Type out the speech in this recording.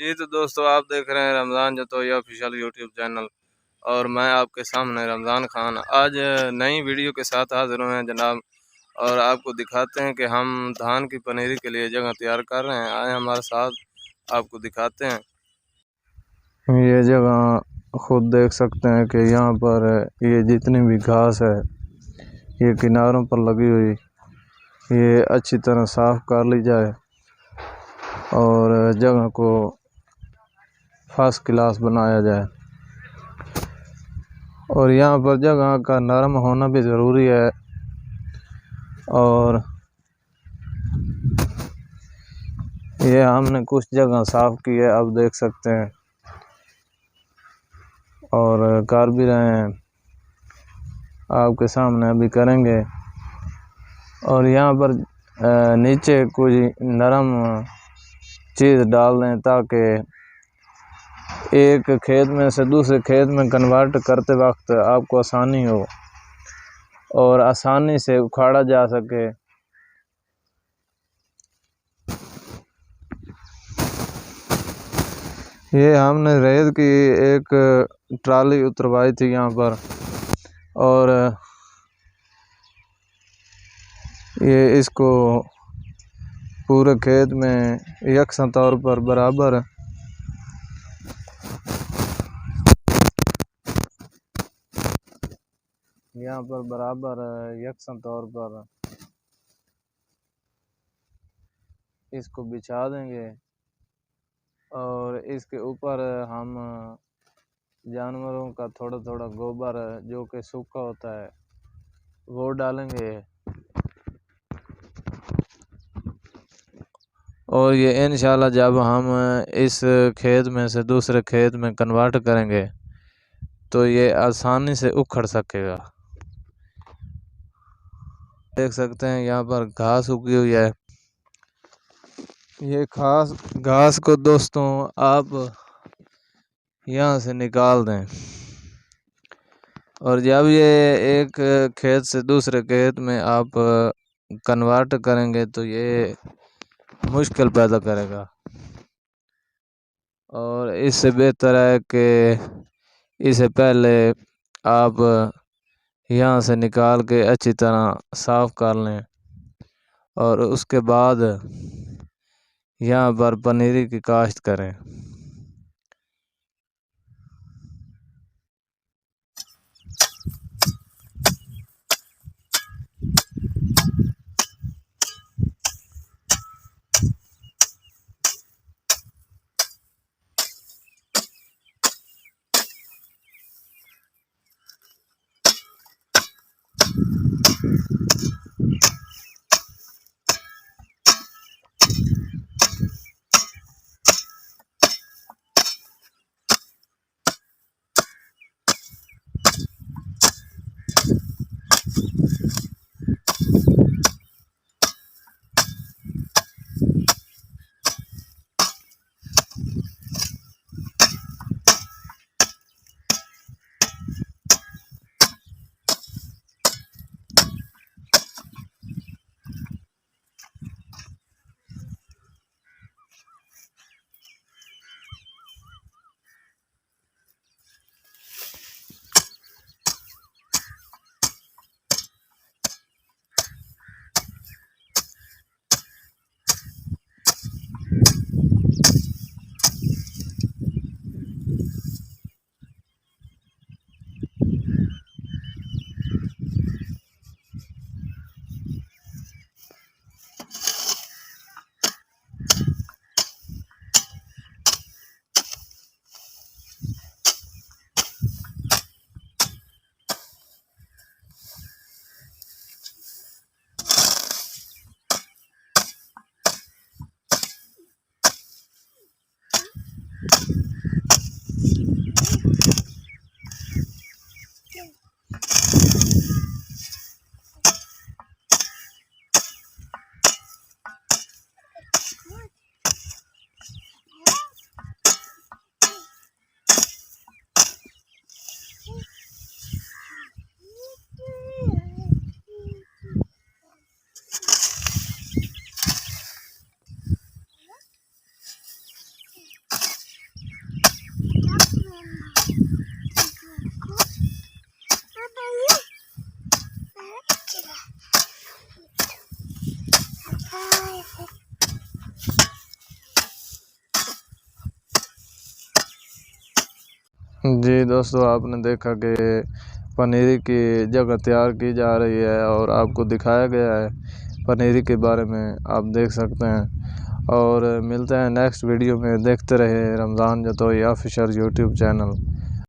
जी तो दोस्तों, आप देख रहे हैं Ramzan Jatoi official YouTube channel और मैं आपके सामने रमज़ान खान आज नई वीडियो के साथ हाजिर हुए हैं जनाब। और आपको दिखाते हैं कि हम धान की पनीरी के लिए जगह तैयार कर रहे हैं। आए हमारे साथ, आपको दिखाते हैं। ये जगह खुद देख सकते हैं कि यहाँ पर ये जितनी भी घास है ये किनारों पर लगी हुई, ये अच्छी तरह साफ़ कर ली जाए और जगह को फर्स्ट क्लास बनाया जाए। और यहाँ पर जगह का नरम होना भी ज़रूरी है। और ये हमने कुछ जगह साफ़ की है, अब देख सकते हैं, और कर भी रहे हैं, आपके सामने अभी करेंगे। और यहाँ पर नीचे कुछ नरम चीज़ डाल दें ताकि एक खेत में से दूसरे खेत में कन्वर्ट करते वक्त आपको आसानी हो और आसानी से उखाड़ा जा सके। ये हमने रेत की एक ट्राली उतरवाई थी यहाँ पर, और ये इसको पूरे खेत में यकसा तौर पर बराबर यकसा तौर पर इसको बिछा देंगे। और इसके ऊपर हम जानवरों का थोड़ा थोड़ा गोबर जो कि सूखा होता है वो डालेंगे। और ये इंशाल्लाह जब हम इस खेत में से दूसरे खेत में कन्वर्ट करेंगे तो ये आसानी से उखड़ सकेगा। देख सकते हैं यहाँ पर घास उगी हुई है। ये खास घास को दोस्तों आप यहाँ से निकाल दें, और जब ये एक खेत से दूसरे खेत में आप कन्वर्ट करेंगे तो ये मुश्किल पैदा करेगा। और इससे बेहतर है कि इसे पहले आप यहाँ से निकाल के अच्छी तरह साफ़ कर लें और उसके बाद यहाँ पर पनीरी की काश्त करें। जी दोस्तों, आपने देखा कि पनीर की जगह तैयार की जा रही है और आपको दिखाया गया है पनीर के बारे में, आप देख सकते हैं। और मिलते हैं नेक्स्ट वीडियो में। देखते रहे Ramzan Jatoi official YouTube channel.